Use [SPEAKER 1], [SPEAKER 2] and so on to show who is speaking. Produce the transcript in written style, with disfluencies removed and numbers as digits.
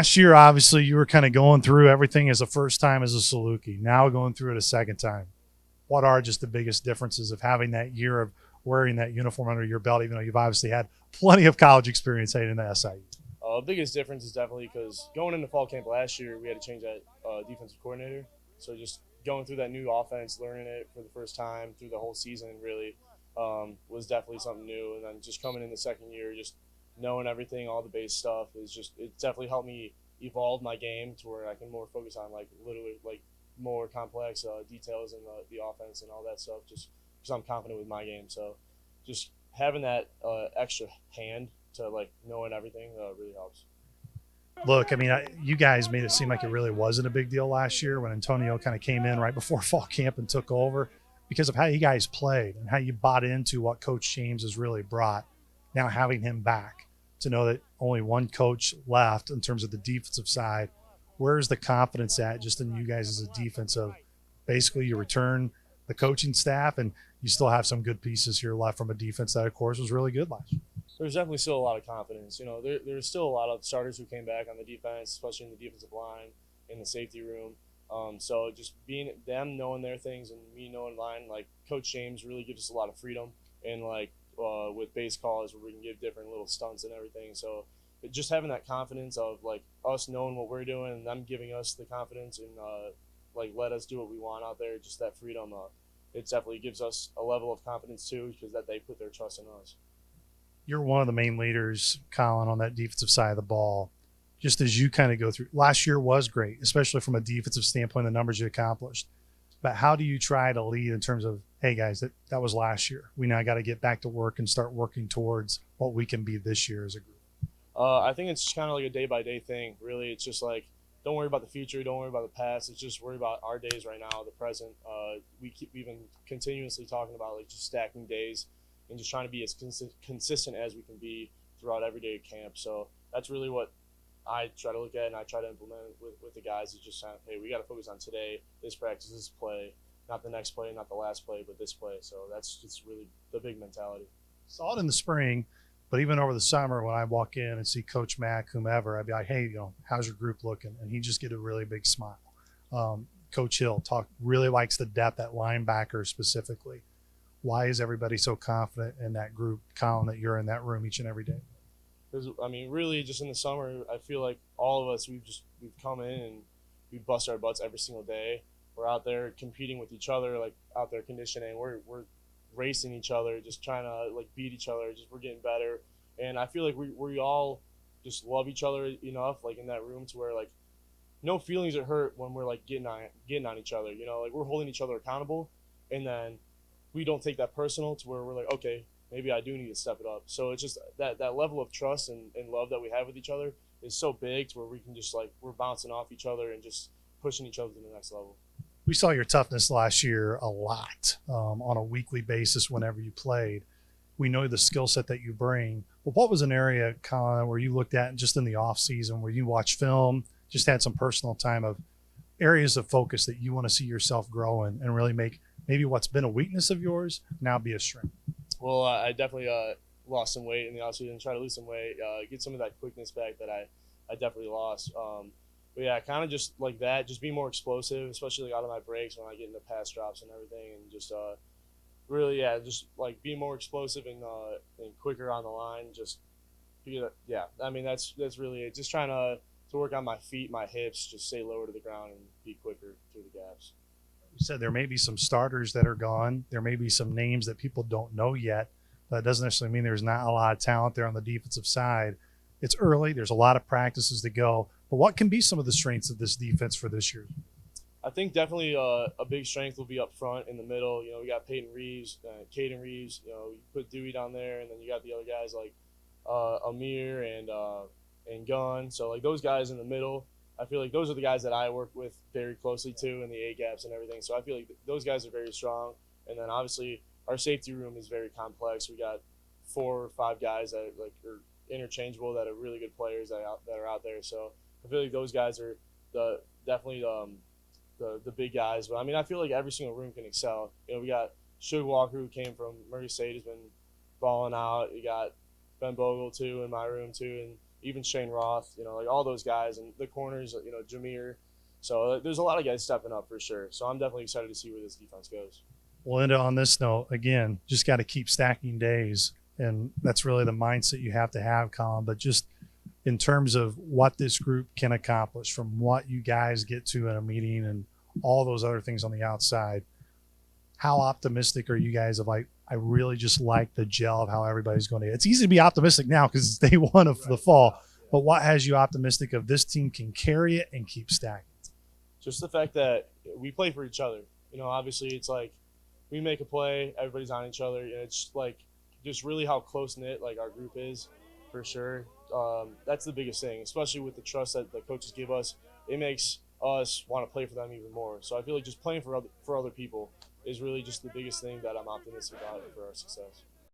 [SPEAKER 1] Last year, obviously, you were kind of going through everything as a first time as a Saluki. Now going through it a second time. What are just the biggest differences of having that year of wearing that uniform under your belt, even though you've obviously had plenty of college experience heading into SIU?
[SPEAKER 2] Biggest difference is definitely because going into fall camp last year, we had to change that defensive coordinator. So just going through that new offense, learning it for the first time through the whole season, really was definitely something new. And then just coming in the second year, just knowing everything, all the base stuff is just it definitely helped me evolve my game to where I can more focus on like literally like more complex details in the offense and all that stuff. Just because I'm confident with my game, so just having that extra hand to like knowing everything really helps.
[SPEAKER 1] Look, I mean, you guys made it seem like it really wasn't a big deal last year when Antonio kind of came in right before fall camp and took over because of how you guys played and how you bought into what Coach James has really brought. Now having him back to know that only one coach left in terms of the defensive side, where's the confidence at just in you guys as a defense of basically you return the coaching staff and you still have some good pieces here left from a defense that, of course, was really good last year?
[SPEAKER 2] There's definitely still a lot of confidence. There's still a lot of starters who came back on the defense, especially in the defensive line, in the safety room. So just being them knowing their things and me knowing mine, like Coach James really gives us a lot of freedom and like with base calls where we can give different little stunts and everything. So just having that confidence of like us knowing what we're doing and them giving us the confidence and like let us do what we want out there, just that freedom. It definitely gives us a level of confidence too because that they put their trust in us.
[SPEAKER 1] You're one of the main leaders, Colin, on that defensive side of the ball. Just as you kind of go through, last year was great, especially from a defensive standpoint, the numbers you accomplished. But how do you try to lead in terms of, hey guys, that was last year. We now got to get back to work and start working towards what we can be this year as a group.
[SPEAKER 2] I think it's kind of like a day by day thing. Really, it's just like don't worry about the future, don't worry about the past. It's just worry about our days right now, the present. We've been continuously talking about like just stacking days and just trying to be as consistent as we can be throughout every day of camp. So that's really what I try to look at and I try to implement with the guys. Is just saying, hey, we got to focus on today, this practice, this play, not the next play, not the last play, but this play. So that's just really the big mentality.
[SPEAKER 1] Saw it in the spring, but even over the summer when I walk in and see Coach Mack, whomever, I'd be like, hey, how's your group looking? And he just get a really big smile. Coach Hill really likes the depth at linebacker specifically. Why is everybody so confident in that group, Colin, that you're in that room each and every day?
[SPEAKER 2] Because I mean, really, just in the summer, I feel like all of us we've come in and we bust our butts every single day. We're out there competing with each other, like out there conditioning. We're racing each other, just trying to like beat each other. Just we're getting better, and I feel like we all just love each other enough, like in that room, to where like no feelings are hurt when we're like getting on each other. Like we're holding each other accountable, and then we don't take that personal to where we're like, okay, maybe I do need to step it up. So it's just that level of trust and love that we have with each other is so big to where we can just like we're bouncing off each other and just pushing each other to the next level.
[SPEAKER 1] We saw your toughness last year a lot on a weekly basis whenever you played. We know the skill set that you bring. But what was an area, Colin, where you looked at just in the off season, where you watched film, just had some personal time of areas of focus that you want to see yourself grow in and really make maybe what's been a weakness of yours now be a strength?
[SPEAKER 2] Well, I definitely lost some weight in the offseason, try to lose some weight, get some of that quickness back that I definitely lost. But yeah, kind of just like that, just be more explosive, especially like out of my breaks when I get into pass drops and everything, and just really, yeah, just like be more explosive and quicker on the line. Just yeah, I mean that's really it. Just trying to work on my feet, my hips, just stay lower to the ground and be quicker through the gaps.
[SPEAKER 1] You said there may be some starters that are gone. There may be some names that people don't know yet. That doesn't necessarily mean there's not a lot of talent there on the defensive side. It's early. There's a lot of practices to go. But what can be some of the strengths of this defense for this year?
[SPEAKER 2] I think definitely a big strength will be up front in the middle. We got Peyton Reeves, Caden Reeves. You put Dewey down there, and then you got the other guys like Amir and Gunn. So like those guys in the middle, I feel like those are the guys that I work with very closely too in the A gaps and everything. So I feel like those guys are very strong. And then obviously our safety room is very complex. We got 4 or 5 guys that like are interchangeable that are really good players that are out there. So I feel like those guys are definitely the big guys. But I mean, I feel like every single room can excel. We got Suge Walker, who came from Murray State, has been balling out. You got Ben Bogle too in my room too, and even Shane Roth, like all those guys, and the corners, Jameer. So there's a lot of guys stepping up for sure. So I'm definitely excited to see where this defense goes.
[SPEAKER 1] Well, and on this note, again, just got to keep stacking days. And that's really the mindset you have to have, Colin. But just in terms of what this group can accomplish from what you guys get to in a meeting and all those other things on the outside, how optimistic are you guys of like, I really just like the gel of how everybody's going to. It's easy to be optimistic now because it's day one of the fall. But what has you optimistic of this team can carry it and keep stacking?
[SPEAKER 2] Just the fact that we play for each other. Obviously it's like we make a play, everybody's on each other, and it's like just really how close knit like our group is, for sure. That's the biggest thing, especially with the trust that the coaches give us. It makes us want to play for them even more. So I feel like just playing for other people is really just the biggest thing that I'm optimistic about for our success.